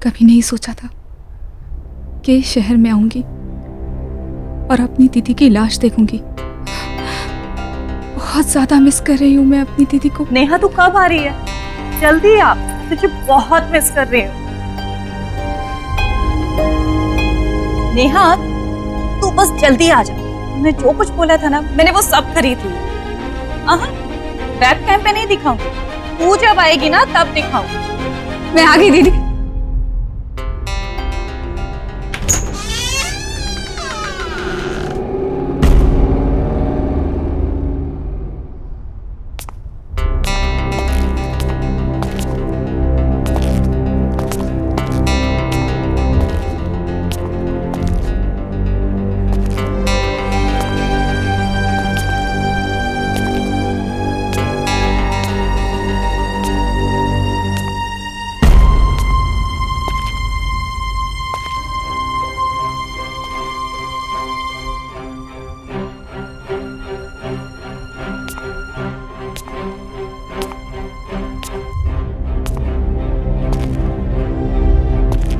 कभी नहीं सोचा था कि इस शहर में आऊंगी और अपनी दीदी की लाश देखूंगी। बहुत ज्यादा मिस कर रही हूँ मैं अपनी दीदी को। नेहा तू कब आ रही है? जल्दी आ, तुझे बहुत मिस कर रही हूँ। नेहा तू बस जल्दी आ जा। मैंने जो कुछ बोला था ना, मैंने वो सब खरीद ली। वेब कैम पे नहीं दिखाऊंगी, तू जब आएगी ना तब दिखाऊंगी। मैं आ गई दीदी।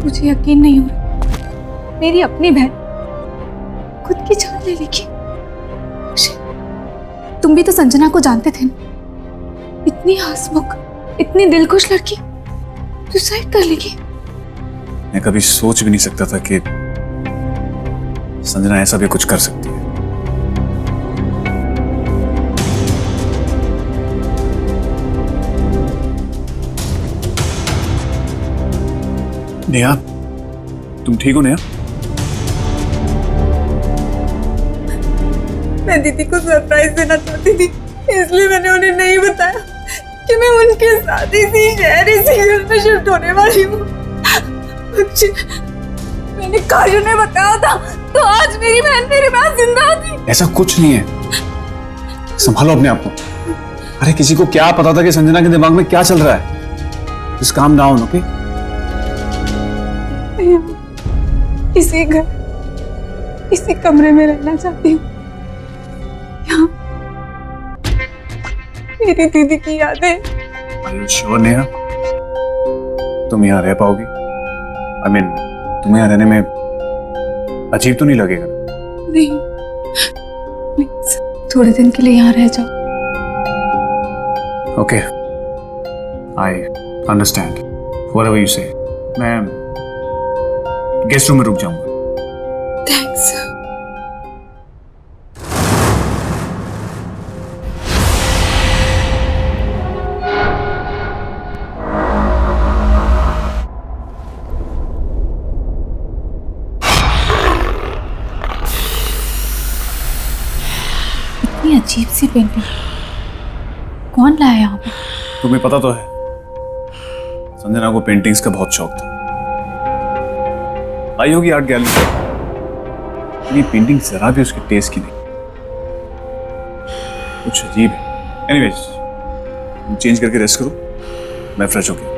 मुझे यकीन नहीं हो रहा, मेरी अपनी बहन खुद की जान ले लेगी। तुम भी तो संजना को जानते थे ना, इतनी हंसमुख, इतनी दिलखुश लड़की सुसाइड कर लेगी। मैं कभी सोच भी नहीं सकता था कि संजना ऐसा भी कुछ कर सकती है। नेहा, तुम ठीक हो नेहा? मैं दीदी को सरप्राइज देना चाहती थी, इसलिए मैंने उन्हें नहीं बताया कि मैं उनके साथ इसी शहर, इसी घर में शिफ्ट होने वाली हूँ। मैंने काजू ने बताया था तो आज मेरी बहन मेरे पास जिंदा थी। ऐसा कुछ नहीं है, संभालो अपने आप को। अरे किसी को क्या पता था कि संजना के दिमाग में क्या चल रहा है। Just calm down, okay? इसी घर, इसी कमरे में रहना चाहती हूँ। यहाँ मेरी दीदी की यादें। Are you sure Neha? तुम यहाँ रह पाओगी? I mean, तुम्हें यहाँ रहने में अजीब तो नहीं लगेगा? नहीं, प्लीज थोड़े दिन के लिए यहाँ रह जाओ। Okay, I understand whatever you से। मैं गेस्ट रूम में रुक जाऊंगा। थैंक्स। इतनी अजीब सी पेंटिंग कौन लाया यहाँ पे? तुम्हें पता तो है संजना को पेंटिंग्स का बहुत शौक था। आई होगी आर्ट गैलरी। ये पेंटिंग जरा भी उसके टेस्ट की नहीं, कुछ अजीब है। एनीवेज, चेंज करके रेस्ट करो, मैं फ्रेश हो गया।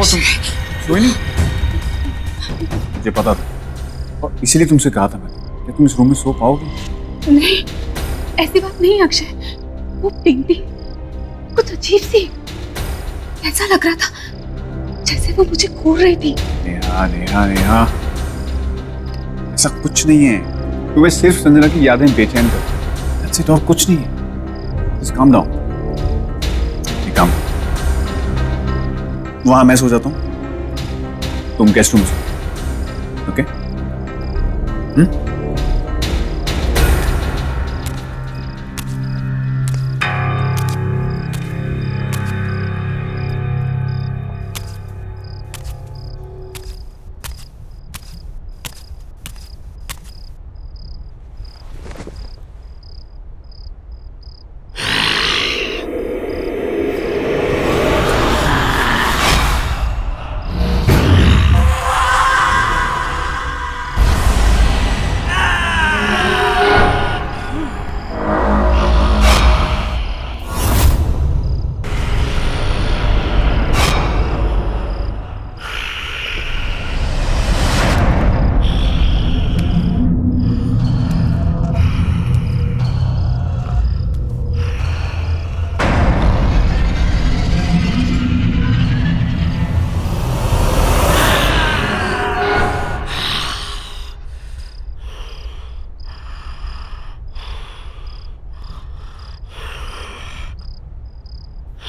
तुम सोई नहीं? मुझे पता था और इसीलिए तुमसे कहा था मैंने कि तुम इस रूम में सो पाओगे। नहीं, ऐसी बात नहीं अक्षय। वो पेंटिंग कुछ अजीब सी, ऐसा लग रहा था जैसे वो मुझे घूर रही थी। नेहा नेहा नेहा, ऐसा कुछ नहीं है। तुम्हें सिर्फ संजना की यादें बेचैन कर, that's it, और कुछ नहीं है। Just calm down। ये काम वहां मैं सो जाता हूँ, तुम गेस्ट रूम में सो। ओके?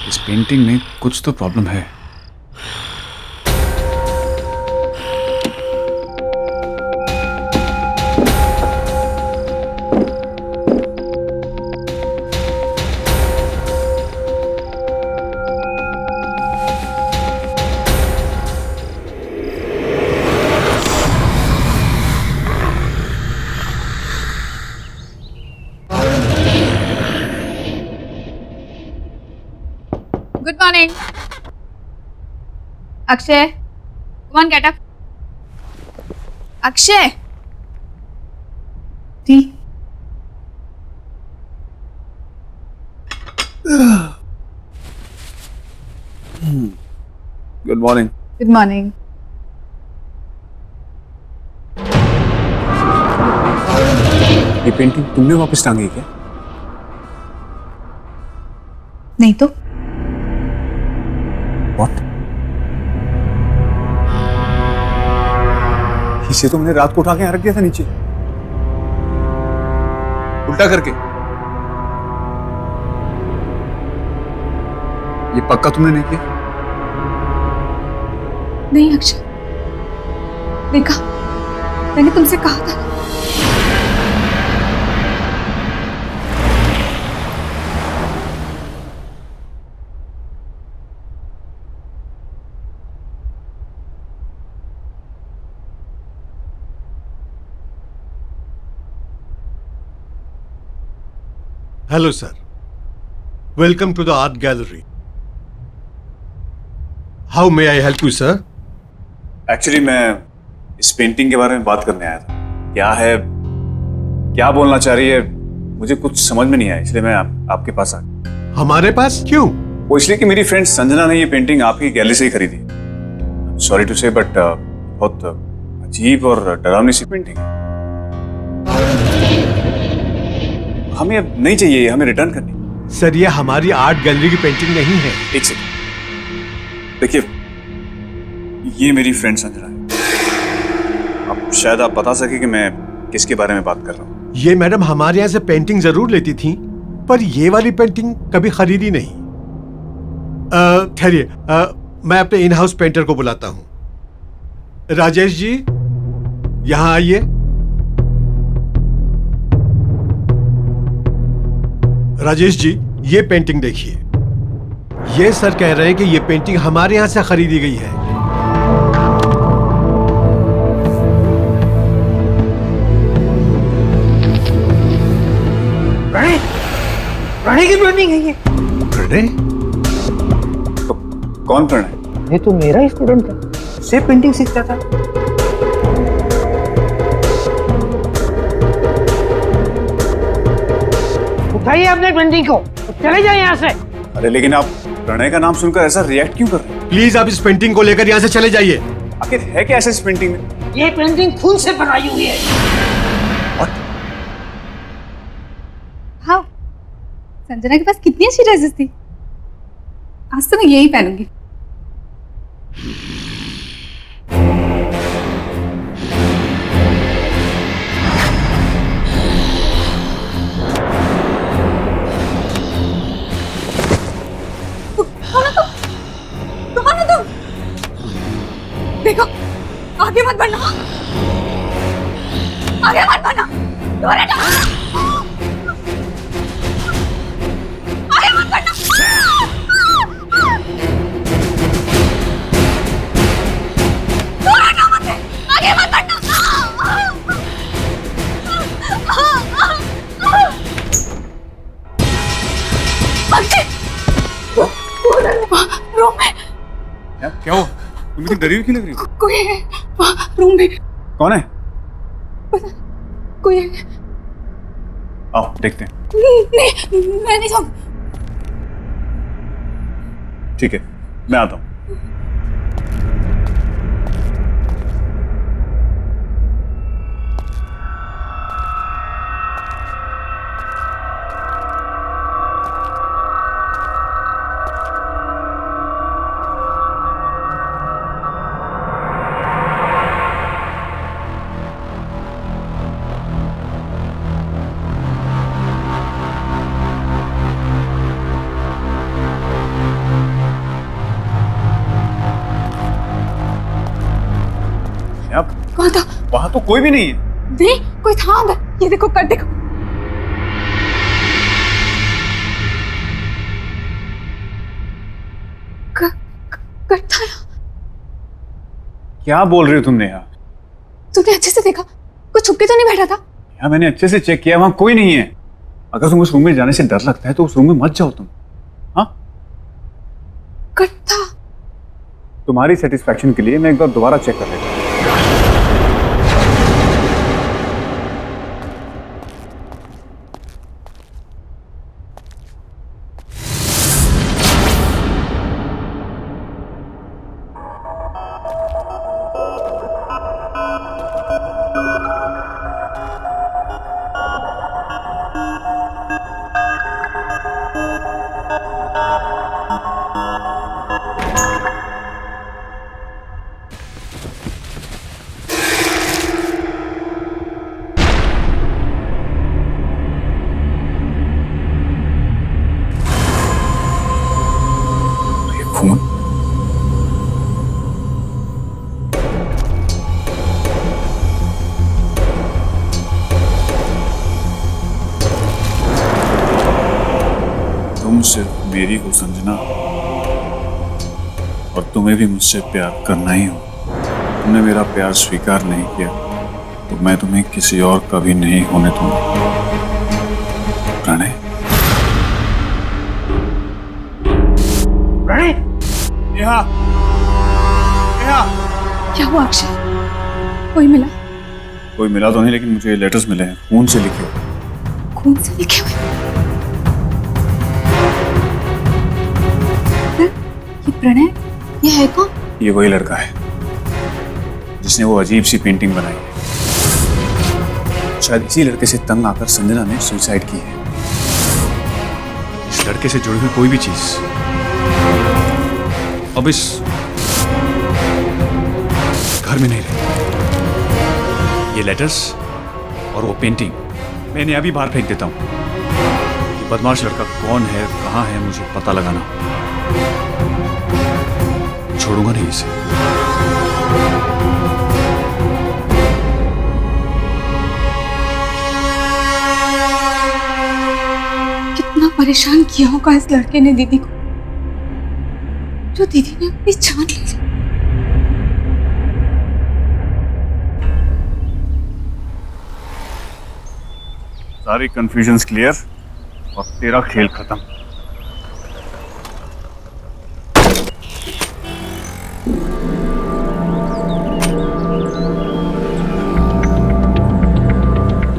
इस पेंटिंग में कुछ तो प्रॉब्लम है। Good morning. Akshay, come on, get up. Akshay. T. Good morning. Good morning. ये पेंटिंग तुमने वापस टांगी क्या? नहीं तो What? इसे तो मैंने रात को उठा के यहाँ रख दिया था नीचे, उल्टा करके। ये पक्का तुमने नहीं किया? नहीं अक्षय, देखा, मैंने तुमसे कहा था। Hello, sir. Welcome to the art gallery. How may I help you, sir? Actually मैं इस पेंटिंग के बारे में बात करने आया था। क्या है, क्या बोलना चाह रही है, मुझे कुछ समझ में नहीं आया, इसलिए मैं आपके पास आ गया। हमारे पास क्यों? वो इसलिए कि मेरी फ्रेंड संजना ने ये पेंटिंग आपकी गैलरी से ही खरीदी। सॉरी टू से, बट बहुत अजीब और डरावनी सी पेंटिंग है। हमें अब नहीं चाहिए, हमें रिटर्न करनी। सर, ये हमारी आर्ट गैलरी की पेंटिंग नहीं है। एक सेकंड, देखिए, ये मेरी फ्रेंड संजना है। अब शायद आप बता सके कि मैं किसके बारे में बात कर रहा हूँ। ये मैडम हमारे यहाँ से पेंटिंग जरूर लेती थी, पर ये वाली पेंटिंग कभी खरीदी नहीं। ठहरिए, मैं अपने इन हाउस पेंटर को बुलाता हूँ। राजेश जी, यहाँ आइए। राजेश जी, ये पेंटिंग देखिए। ये सर कह रहे हैं कि ये पेंटिंग हमारे यहाँ से खरीदी गई है। प्रणय की पेंटिंग है ये। प्रणय? तो कौन प्रणय? ये तो मेरा ही स्टूडेंट था, से पेंटिंग सीखता था। उठाइए अपने पेंटिंग को, चले जाए यहाँ से। अरे लेकिन आप प्रणय का नाम सुनकर ऐसा रिएक्ट क्यों कर रहे हैं? प्लीज आप इस पेंटिंग को लेकर यहाँ से चले जाइए। आखिर है क्या ऐसा इस पेंटिंग में? ये पेंटिंग खून से बनाई हुई है। हाँ, संजना के पास कितनी अच्छी ड्रेसेस थी। आज तो मैं यही पहनूंगी। कौन हो तुम? देखो, आगे मत बढ़ना, आगे मत बढ़ना, दूर हटो, आगे मत बढ़ना। दूर हटो मुझसे, आगे मत बढ़ना। रूम में क्या हो? तुम इतनी डरी हुई क्यों लग रही हो? कोई है वहाँ रूम में। कौन है? कोई है। आओ देखते हैं। नहीं, मैं नहीं जाऊँ। ठीक है, मैं आता हूँ। कौन था? वहां तो कोई भी नहीं है। नहीं, कोई था अंदर। ये देखो, कट देखो। कट था यहाँ। क्या बोल रही हो तुमने यार? तुमने अच्छे से देखा? कोई छुप के तो नहीं बैठा था? यार मैंने अच्छे से चेक किया, वहां कोई नहीं है। अगर तुम उस रूम में जाने से डर लगता है तो उस रूम में मत जाओ तुम। हाँ, कट था। तुम्हारी सेटिस्फैक्शन के लिए मैं एक बार दोबारा चेक कर लेता हूँ। तुम सिर्फ मेरी हो संजना, और तुम्हें भी मुझसे प्यार करना ही हो। तुमने मेरा प्यार स्वीकार नहीं किया तो मैं तुम्हें किसी और का भी नहीं होने दूंगा। प्रणय, प्रणय, नेहा, नेहा। क्या हुआ अक्षय? कोई मिला? कोई मिला तो नहीं, लेकिन मुझे लेटर्स मिले हैं, खून से लिखे हुए। खून से लिखे हुए? ये प्रणय, ये है कौन? ये वही लड़का है जिसने वो अजीब सी पेंटिंग बनाई है। शायद इसी लड़के से तंग आकर संजना ने सुसाइड की है। इस लड़के से जुड़ी हुई कोई भी चीज अब इस घर में नहीं रही। ये लेटर्स और वो पेंटिंग मैं इन्हें अभी बाहर फेंक देता हूं। ये बदमाश लड़का कौन है, कहां है, मुझे पता लगाना। छोड़ूंगा नहीं इसे। कितना परेशान किया होगा इस लड़के ने दीदी को, जो दीदी ने अपनी जान ले ली। सारी कंफ्यूजन्स क्लियर और तेरा खेल खत्म।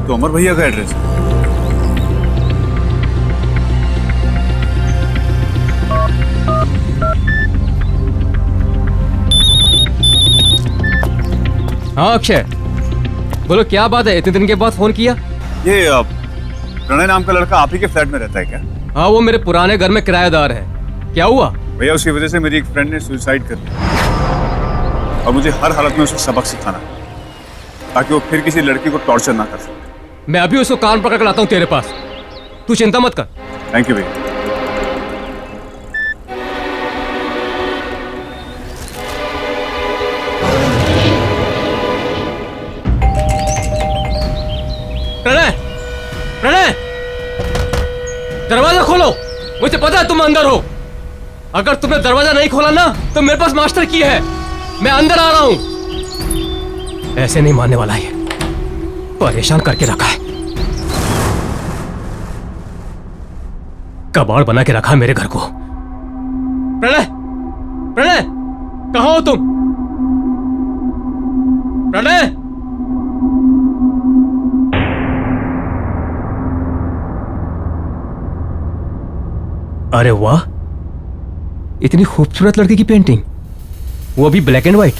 तो अमर भैया का एड्रेस है। हाँ अक्षय, बोलो क्या बात है, इतने दिन के बाद फोन किया? ये प्रणय नाम का लड़का आप ही के फ्लैट में रहता है क्या? हाँ, वो मेरे पुराने घर में किराएदार है। क्या हुआ? भैया उसकी वजह से मेरी एक फ्रेंड ने सुसाइड कर लिया और मुझे हर हालत में उसे सबक सिखाना है ताकि वो फिर किसी लड़की को टॉर्चर ना कर सके। मैं अभी उसको कान पकड़ कर लाता हूँ तेरे पास, तू चिंता मत कर। थैंक यू भैया। प्रणय, प्रणय, दरवाजा खोलो, मुझे पता है तुम अंदर हो। अगर तुमने दरवाजा नहीं खोला ना तो मेरे पास मास्टर की है, मैं अंदर आ रहा हूं। ऐसे नहीं मानने वाला है, परेशान करके रखा है, कबाड़ बना के रखा है मेरे घर को। प्रणय, प्रणय, कहां हो तुम? प्रणय, अरे वाह, इतनी खूबसूरत लड़की की पेंटिंग, वो भी ब्लैक एंड व्हाइट।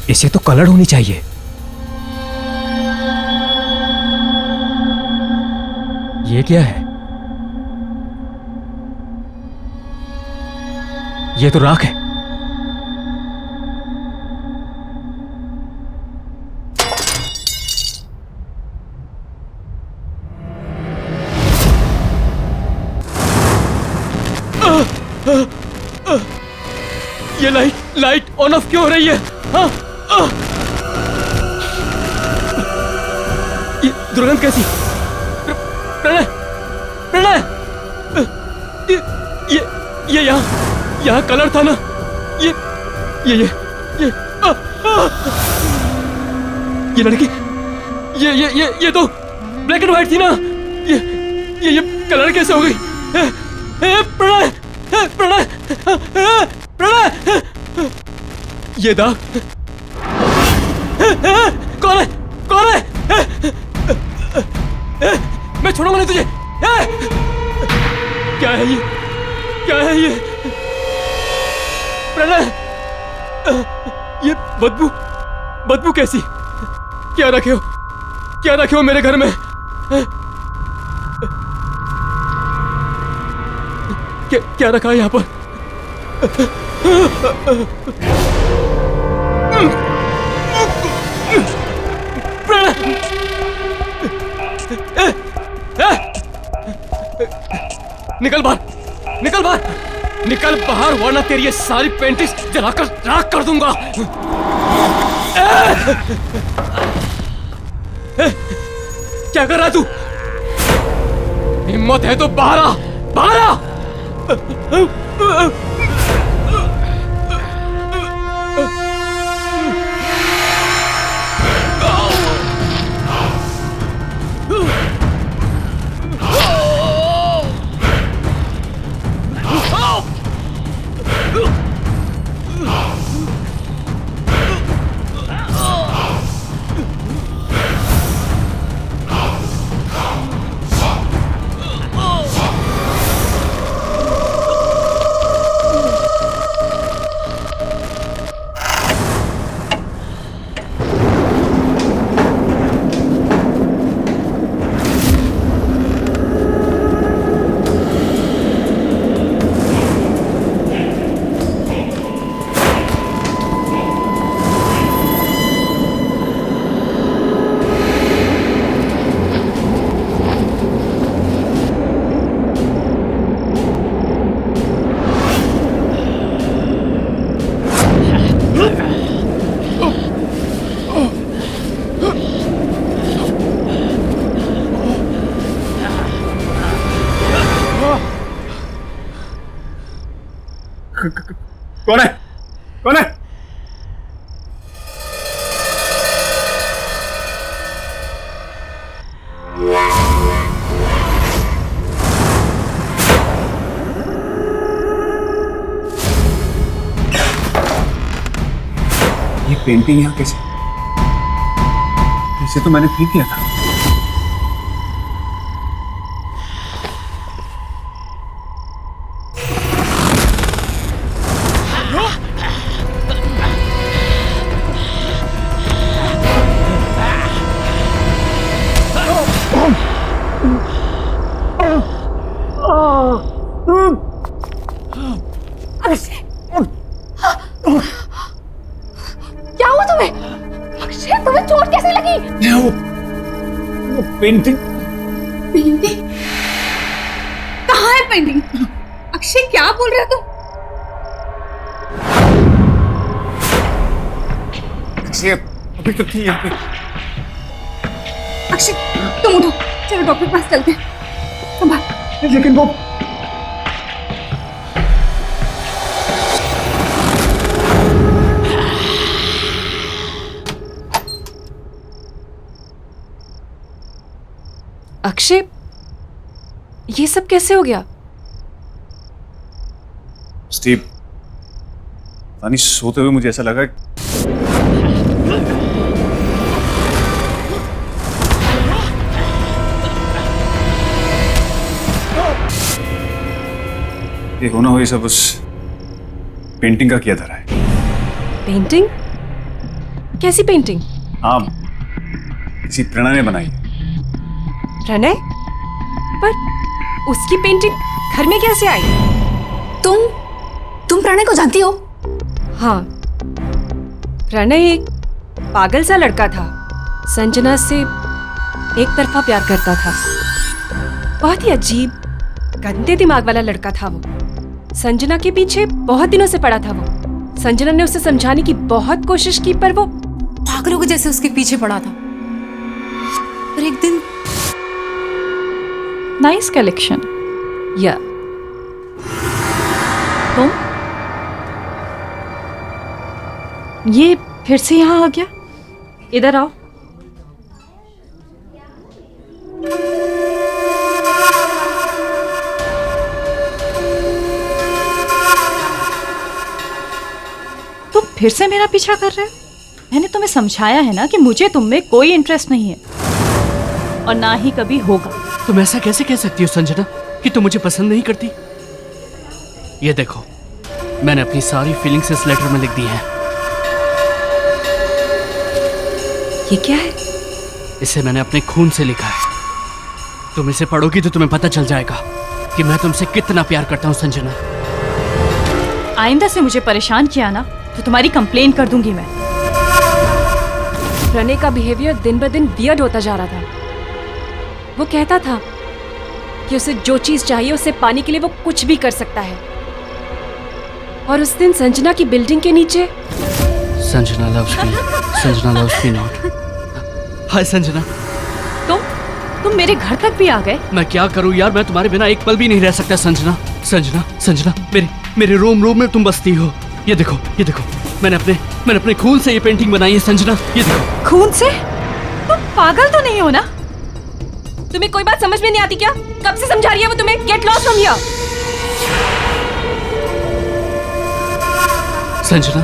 इसे तो कलर होनी चाहिए। ये क्या है? ये तो राख है। ये लाइट ऑन ऑफ क्यों हो रही है? हाँ, ये दुर्गंध कैसी? प्रणय, प्रणय, ये यहाँ कलर था ना? ये लड़की, ये तो ब्लैक एंड व्हाइट थी ना? ये कलर कैसे हो गई? प्रणय, प्रणय, प्रणय, ये दाग कौन है? कौन है? मैं छोड़ूंगा नहीं तुझे। क्या है ये? क्या है ये? प्रणय, ये बदबू कैसी? क्या रखे हो? क्या रखे हो मेरे घर में? क्या रखा है यहाँ पर? निकल बाहर, निकल बाहर, निकल बाहर, वरना तेरी ये सारी पेंटिंग जलाकर राख कर दूंगा। क्या कर रहा है तू? हिम्मत है तो बाहर आ, बाहर आ, कौन है? कौन है? ये पेंटिंग यहाँ कैसे? इसे तो मैंने फेंक दिया था। क्या हुआ तुम्हें? अक्षय, तुम्हें चोट कैसे लगी? वो पेंटिंग। पेंटिंग? कहाँ है पेंटिंग? अक्षय, क्या बोल रहे हो तुम? अक्षय अभी तो थी यहाँ पे। अक्षय, तुम उठो, चलो डॉक्टर के पास चलते हैं। संभाल। लेकिन वो अक्षय, ये सब कैसे हो गया? स्टीव, पानी सोते हुए मुझे ऐसा लगा ये होना हो, ये सब उस पेंटिंग का किया धरा है। पेंटिंग? कैसी पेंटिंग? हाँ, किसी प्रणय ने बनाई है। प्रणय? पर उसकी पेंटिंग घर में कैसे आई? तुम प्रणय को जानती हो? हाँ, प्रणय एक पागल सा लड़का था। संजना से एक तरफा प्यार करता था। बहुत ही अजीब, गंदे दिमाग वाला लड़का था वो। संजना के पीछे बहुत दिनों से पड़ा था वो। संजना ने उसे समझाने की बहुत कोशिश की, पर वो पागलों के जैसे उसके पीछे पड़ा था। पर एक दिन नाइस कलेक्शन। या तुम ये फिर से यहाँ आ गया? इधर आओ। तुम फिर से मेरा पीछा कर रहे हो? मैंने तुम्हें समझाया है ना कि मुझे तुम में कोई इंटरेस्ट नहीं है और ना ही कभी होगा। तुम ऐसा कैसे कह सकती हो संजना कि तुम मुझे पसंद नहीं करती? ये देखो, मैंने अपनी सारी फीलिंग्स इस लेटर में लिख दी हैं। ये क्या है? इसे मैंने अपने खून से लिखा है। तुम इसे पढ़ोगी तो तुम्हें पता चल जाएगा कि मैं तुमसे कितना प्यार करता हूँ संजना। आइंदा से मुझे परेशान किया ना तो तुम्हारी कंप्लेन कर दूंगी मैं। प्रणय का बिहेवियर दिन ब दिन वियर्ड होता जा रहा था। वो कहता था कि उसे जो चीज चाहिए उसे पाने के लिए वो कुछ भी कर सकता है। और उस दिन संजना की बिल्डिंग के नीचे Sanjana loves me, Sanjana loves me not. Hi Sanjana. तुम मेरे घर तक भी आ गए? मैं क्या करूं यार, मैं तुम्हारे बिना एक पल भी नहीं रह सकता संजना। संजना, संजना, मेरे रोम रोम में तुम बसती हो। ये देखो, ये देखो, मैंने अपने खून से ये पेंटिंग बनाई है संजना, ये देखो। खून से? तुम पागल तो नहीं हो ना? तुम्हें कोई बात समझ में नहीं आती क्या? कब से समझा रही है वो तुम्हें? Get lost from here. Sanjana,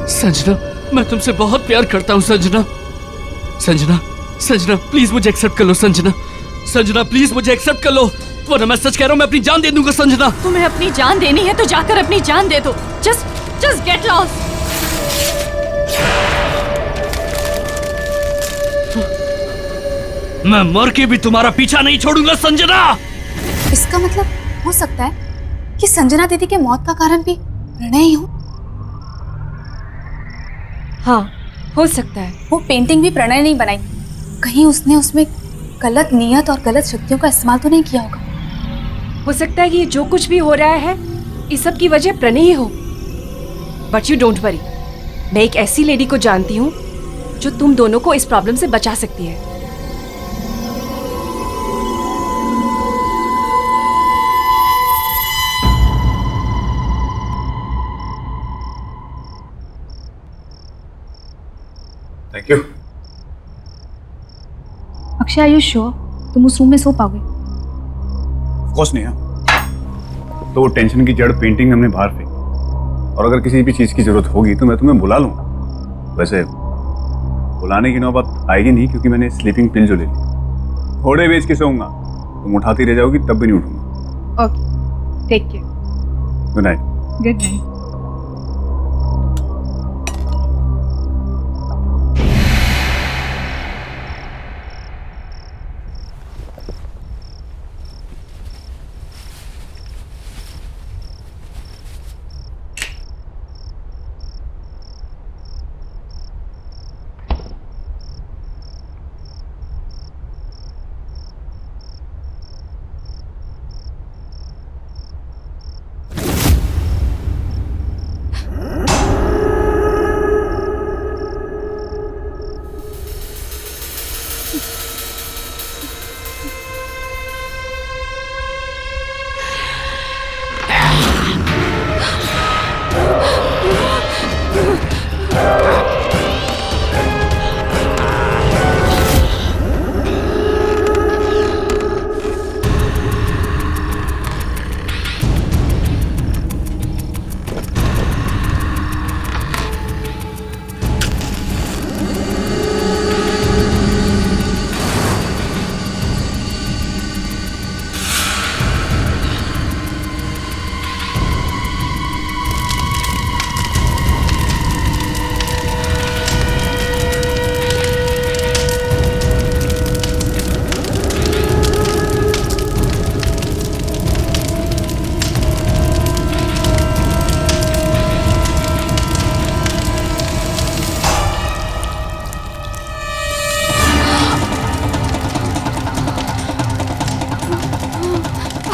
Sanjana, मैं तुमसे बहुत प्यार करता हूँ संजना। संजना, संजना, प्लीज मुझे एक्सेप्ट कर लो संजना। संजना, प्लीज मुझे एक्सेप्ट कर लो, वरना मैं सच कह रहा हूँ, मैं अपनी जान दे दूंगा संजना। तुम्हें अपनी जान देनी है तो जाकर अपनी जान दे दो। Just get lost. मैं मर के भी तुम्हारा पीछा नहीं छोड़ूंगा संजना। इसका मतलब हो सकता है कि संजना दीदी के मौत का कारण भी प्रणय ही हो। हाँ, हो सकता है। वो पेंटिंग भी प्रणय नहीं बनाई, कहीं उसने उसमें गलत नियत और गलत शक्तियों का इस्तेमाल तो नहीं किया होगा। हो सकता है कि जो कुछ भी हो रहा है इस सब की वजह प्रणय ही हो। बट यू डोंट वरी, मैं एक ऐसी लेडी को जानती हूँ जो तुम दोनों को इस प्रॉब्लम से बचा सकती है। Thank you. Akshay, are you sure तुम उस रूम में सो पाओगे? ऑफ कोर्स नहीं है। तो टेंशन की जड़ पेंटिंग हमने बाहर फेंकी, और अगर किसी भी चीज की जरूरत होगी तो मैं तुम्हें बुला लूंगा। वैसे बुलाने की नौबत आएगी नहीं, क्योंकि मैंने स्लीपिंग पिल जो ले ली। घोड़े बेच के सोऊंगा, तुम उठाती रह जाओगी तब भी नहीं उठूंगा। Okay, take care. Good night. Good night.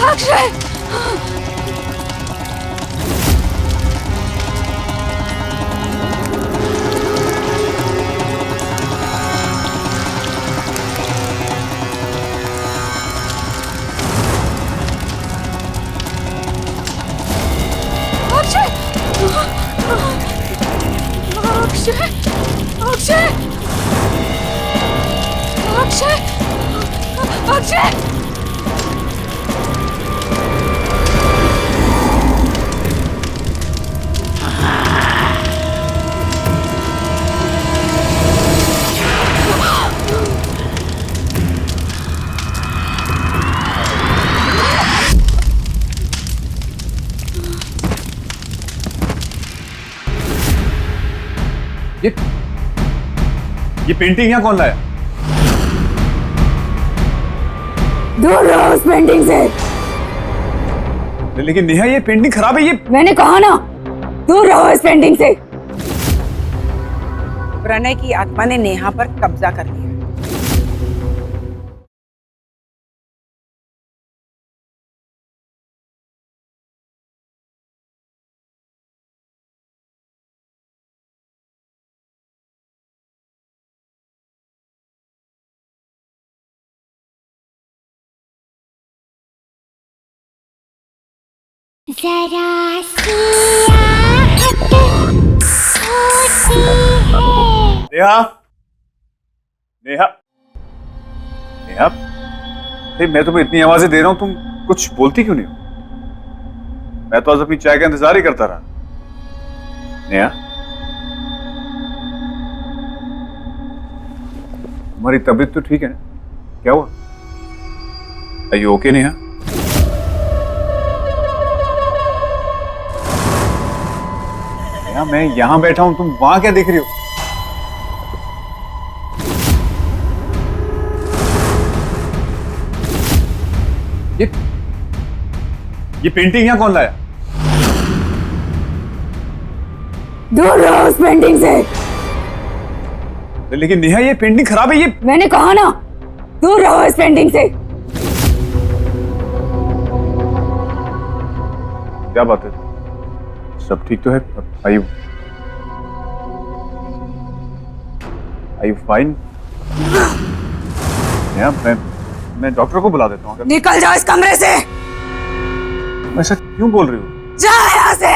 Akshay! Akshay! Akshay! Akshay! Akshay! Akshay! ये पेंटिंग यहाँ कौन लाया? दूर रहो उस पेंटिंग से। लेकिन नेहा, ये पेंटिंग खराब है। ये मैंने कहा ना, दूर रहो इस पेंटिंग से। प्रणय की आत्मा ने नेहा पर कब्जा कर लिया। जरा सी आहट होती है। नेहा, नेहा, नेहा, अरे मैं तुम्हें इतनी आवाजें दे रहा हूं, तुम कुछ बोलती क्यों नहीं हो? मैं तो आज अपनी चाय का इंतजार ही करता रहा। नेहा, तुम्हारी तबीयत तो ठीक है ना? क्या हुआ? Are you okay, Neha? Neha, मैं यहां बैठा हूं, तुम वहां क्या देख रही हो? ये पेंटिंग यहाँ कौन लाया? दूर रहो उस पेंटिंग से। लेकिन नेहा, ये पेंटिंग खराब है। ये मैंने कहा ना, दूर रहो इस पेंटिंग से। क्या बात है? सब ठीक तो है? आयु फाइन? नेहा, मैं डॉक्टर को बुला देता हूँ। अगर निकल जाओ इस कमरे से। ऐसा क्यों बोल रही हो? जाओ यहाँ से।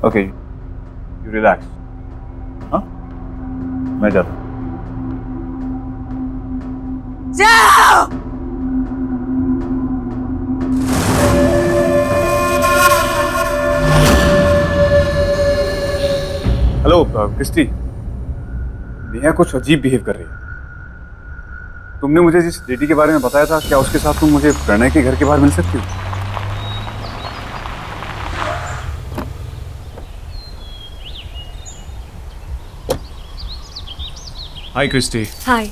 Okay, you relax. हाँ, मैं जाता हूँ। जाओ। हेलो क्रिस्टी, नेहा कुछ अजीब बिहेव कर रही है। तुमने मुझे जिस लेडी के बारे में बताया था, क्या उसके साथ तुम मुझे प्रणय के घर के बाहर मिल सकती हो? हाय क्रिस्टी। हाय।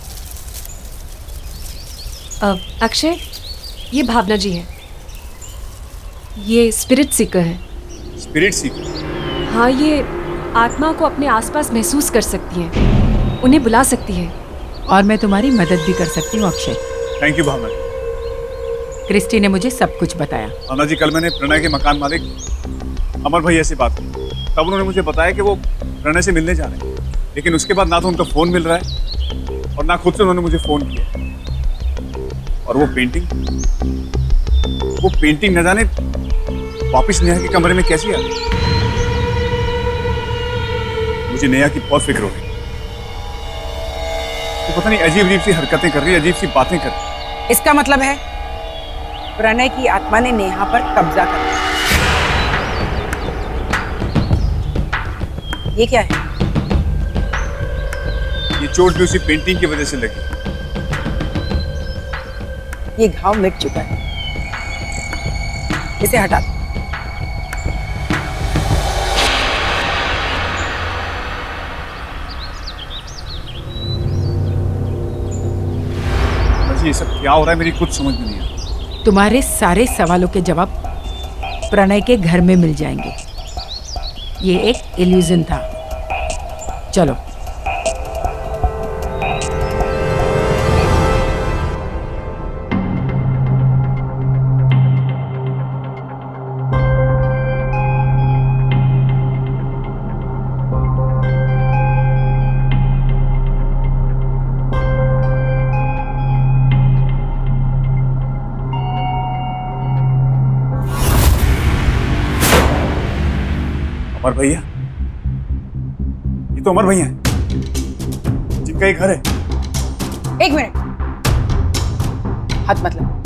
अक्षय, ये भावना जी है। ये स्पिरिट सीकर है। स्पिरिट सीकर? हाँ, ये आत्मा को अपने आसपास महसूस कर सकती है, उन्हें बुला सकती है। और मैं तुम्हारी मदद भी कर सकती हूँ Akshay. Thank you Bhavna. Christy ने मुझे सब कुछ बताया। भावना जी, कल मैंने प्रणय के मकान मालिक अमर भैया से बात की, तब उन्होंने मुझे बताया कि वो प्रणय से मिलने जा रहे हैं। लेकिन उसके बाद ना तो उनका फोन मिल रहा है और ना खुद से उन्होंने मुझे फोन किया। और वो पेंटिंग न जाने वापस नेहा के कमरे में कैसी आ गई। मुझे नेहा की बहुत फिक्र हो रही है। तो पता नहीं अजीब अजीब सी हरकतें कर रही है, अजीब सी बातें कर रही है। इसका मतलब है प्रणय की आत्मा ने नेहा पर कब्जा कर लिया। ये क्या है? ये चोट भी उसी पेंटिंग की वजह से लगी। ये घाव मिट चुका है, इसे हटा दो। ये सब क्या हो रहा है, मेरी कुछ समझ में नहीं आ रहा। तुम्हारे सारे सवालों के जवाब प्रणय के घर में मिल जाएंगे। ये एक इल्यूजन था। चलो। अमर भैया, ये तो अमर भैया हैं, जिनका ये घर है। एक मिनट, हाथ मत लगाओ।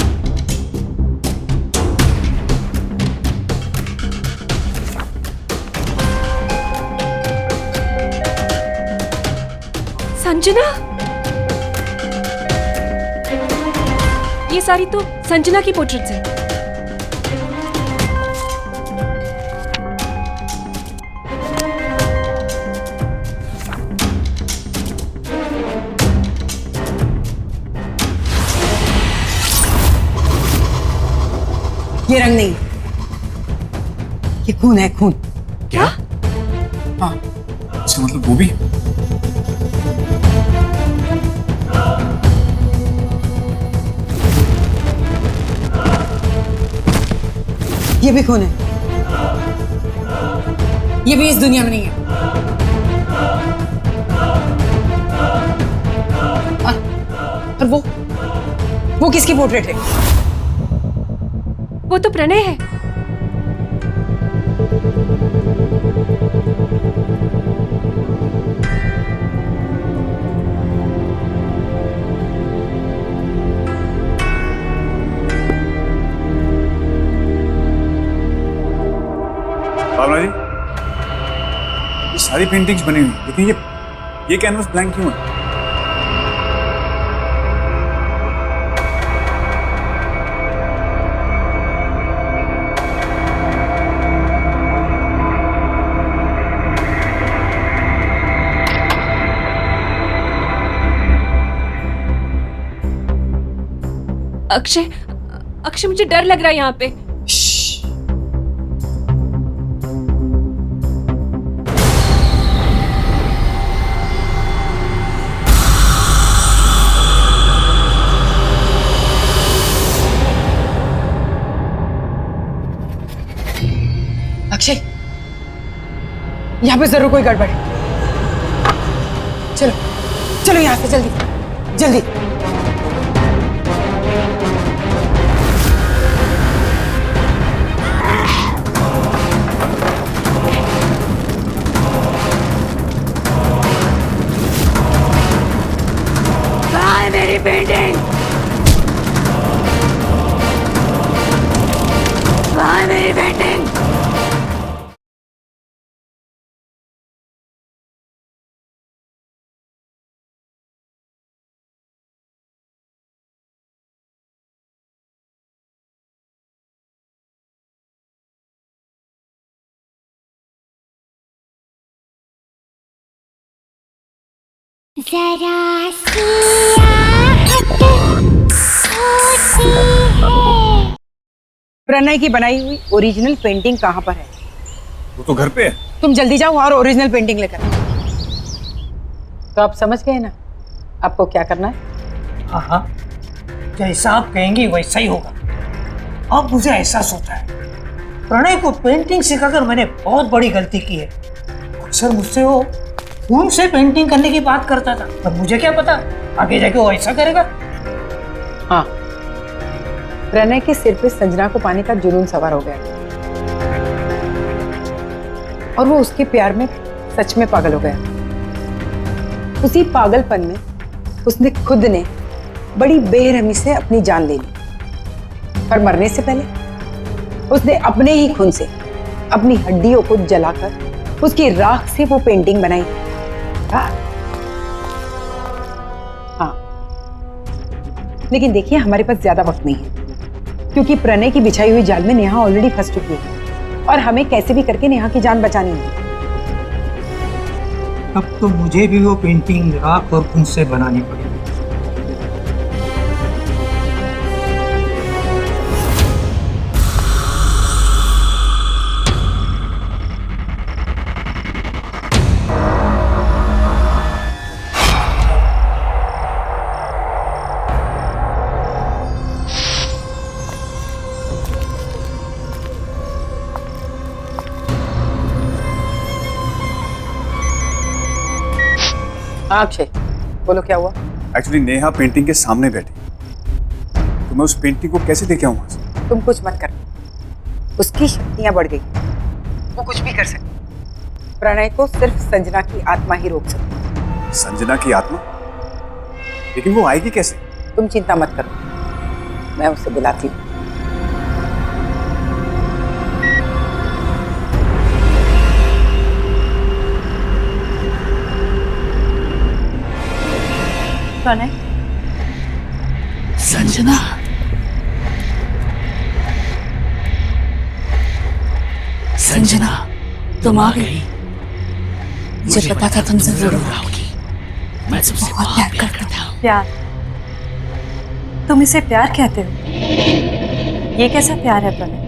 संजना, ये सारी तो संजना की पोर्ट्रेट्स है। ये रंग नहीं, ये खून है, खून। क्या? हाँ। अच्छा, मतलब वो भी? ये भी खून है। ये भी इस दुनिया में नहीं है। और वो किसकी पोर्ट्रेट है? वो तो प्रणय है। सारी पेंटिंग्स बनी हुई, लेकिन ये कैनवस ब्लैंक क्यों है? अक्षय, अक्षय मुझे डर लग रहा है यहाँ पे। अक्षय, यहाँ पे जरूर कोई गड़बड़ है। चलो चलो यहाँ से जल्दी जल्दी। कहाँ है मेरी पेंटिंग? कहाँ है मेरी पेंटिंग? जरा सी आहट होती है। प्रणय की बनाई हुई ओरिजिनल पेंटिंग कहाँ पर है? वो तो घर पे है। तुम जल्दी जाओ और ओरिजिनल पेंटिंग लेकर आओ। तो आप समझ गए ना आपको क्या करना है? हाँ हाँ, जैसा आप कहेंगी वैसा ही होगा। अब मुझे एहसास होता है प्रणय को पेंटिंग सिखाकर मैंने बहुत बड़ी गलती की है। अक्सर मुझसे वो खून से पेंटिंग करने की बात करता था, पर मुझे क्या पता आगे जाके वो ऐसा करेगा। हाँ, प्रणय के सिर पे संजना को पाने का जुनून सवार हो गया और वो उसके प्यार में सच में पागल हो गया। उसी पागलपन में उसने खुद ने बड़ी बेरहमी से अपनी जान ले ली। पर मरने से पहले उसने अपने ही खून से अपनी हड्डियों को जलाकर उसकी राख से वो पेंटिंग बनाई। हाँ, लेकिन देखिए हमारे पास ज्यादा वक्त नहीं है क्योंकि प्रणय की बिछाई हुई जाल में नेहा ऑलरेडी फंस चुकी है और हमें कैसे भी करके नेहा की जान बचानी है। अब तो मुझे भी वो पेंटिंग राख और खून से बनानी पड़ेगी। हाँ अक्षय, बोलो क्या हुआ? एक्चुअली नेहा पेंटिंग के सामने बैठी, तो मैं उस पेंटिंग को कैसे लेके आऊँ वहां से? तुम कुछ मत कर, उसकी शक्तियां बढ़ गई, वो कुछ भी कर सकती। प्रणय को सिर्फ संजना की आत्मा ही रोक सकती। संजना की आत्मा? लेकिन वो आएगी कैसे? तुम चिंता मत करो, मैं उसे बुलाती हूँ। प्रणय, संजना, संजना, तुम आ गई। मुझे पता था तुम जरूर आओगी। मैं तुमसे बहुत प्यार करता हूँ। प्यार? तुम इसे प्यार कहते हो? ये कैसा प्यार है प्रणय?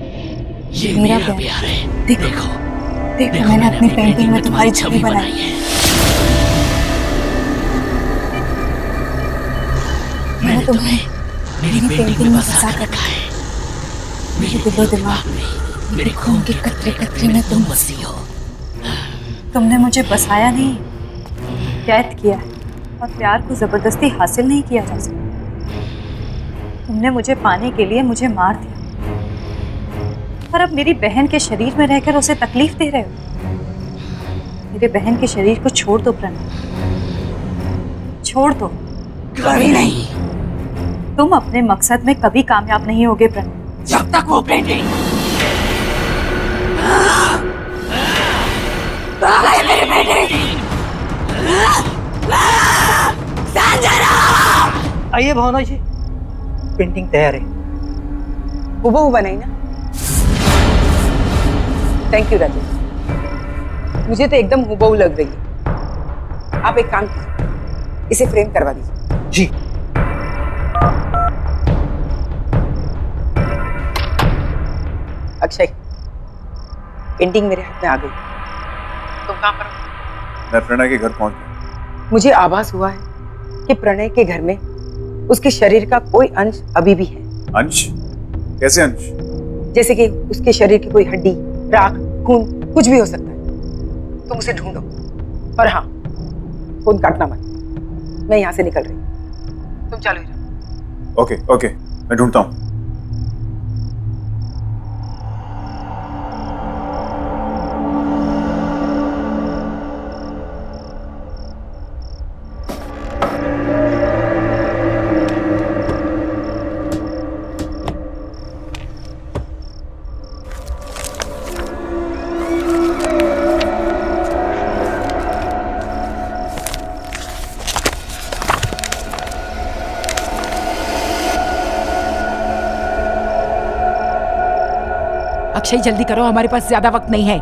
ये मेरा मेरा प्यार। प्यार है। देखो देखो, मैंने अपनी पेंटिंग में तुम्हारी छवि बनाई है। मैंने तुम्हें मेरी पेंटिंग में फंसा कर रखा है। मेरे दिलो दिमाग में, मेरे खून के कतरे कतरे में तुम बसी हो। तुमने मुझे बसाया नहीं, कैद किया है और प्यार को जबरदस्ती हासिल नहीं किया जा सकता। तुमने मुझे पाने के लिए मुझे मार दिया और अब मेरी बहन के शरीर में रहकर उसे तकलीफ दे रहे हो। मेरे बहन के शरीर को छोड़ दो प्रणय, छोड़ दो। कभी नहीं। तुम अपने मकसद में कभी कामयाब नहीं होगे प्रणय। जब तक वो पेंटिंग। कहाँ है मेरे आइए भावना जी, पेंटिंग तैयार है। हूबहू बनाई ना? थैंक यू राजेश, मुझे तो एकदम हूबहू लग रही है। आप एक काम कीजिए, इसे फ्रेम करवा दीजिए। जी। अक्षय, पेंटिंग मेरे हाथ में आ गई। तुम कहाँ पर हो? मैं प्रणय के घर पहुंच गया। मुझे आभास हुआ है कि प्रणय के घर में उसके शरीर का कोई अंश अभी भी है। अंश? कैसे अंश? जैसे कि उसके शरीर की कोई हड्डी, राख, खून, कुछ भी हो सकता है। तुम उसे ढूंढो। और हाँ, फोन काटना मत, मैं यहाँ से निकल रही हूँ। तुम चालू ही रहो। ओके ओके, मैं ढूंढता हूँ। अक्षय जल्दी करो, हमारे पास ज्यादा वक्त नहीं है।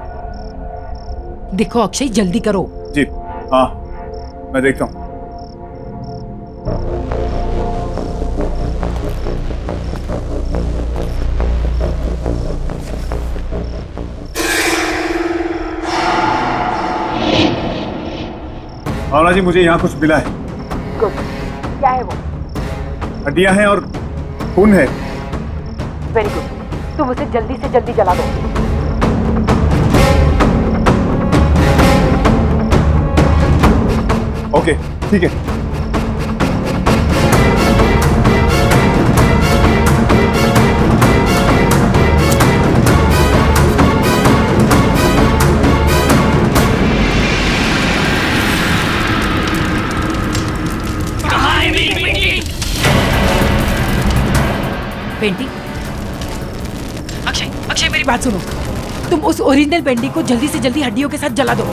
देखो अक्षय जल्दी करो। जी हाँ, मैं देखता हूँ। भावना जी, मुझे यहाँ कुछ मिला है। क्या है वो? हड्डियां हैं और खून है। वेरी गुड, तुम उसे जल्दी से जल्दी जला दो। ओके ठीक है। पेंटिंग? अक्षय, अक्षय मेरी बात सुनो, तुम उस ओरिजिनल पेंटिंग को जल्दी से जल्दी हड्डियों के साथ जला दो।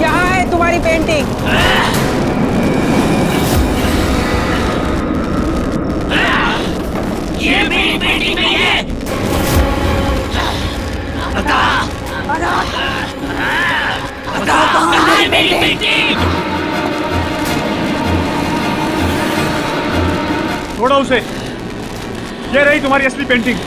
यहाँ है तुम्हारी पेंटिंग। ये मेरी पेंटिंग नहीं है। बता कहाँ है मेरी पेंटिंग? छोड़ो उसे, ये रही तुम्हारी असली पेंटिंग।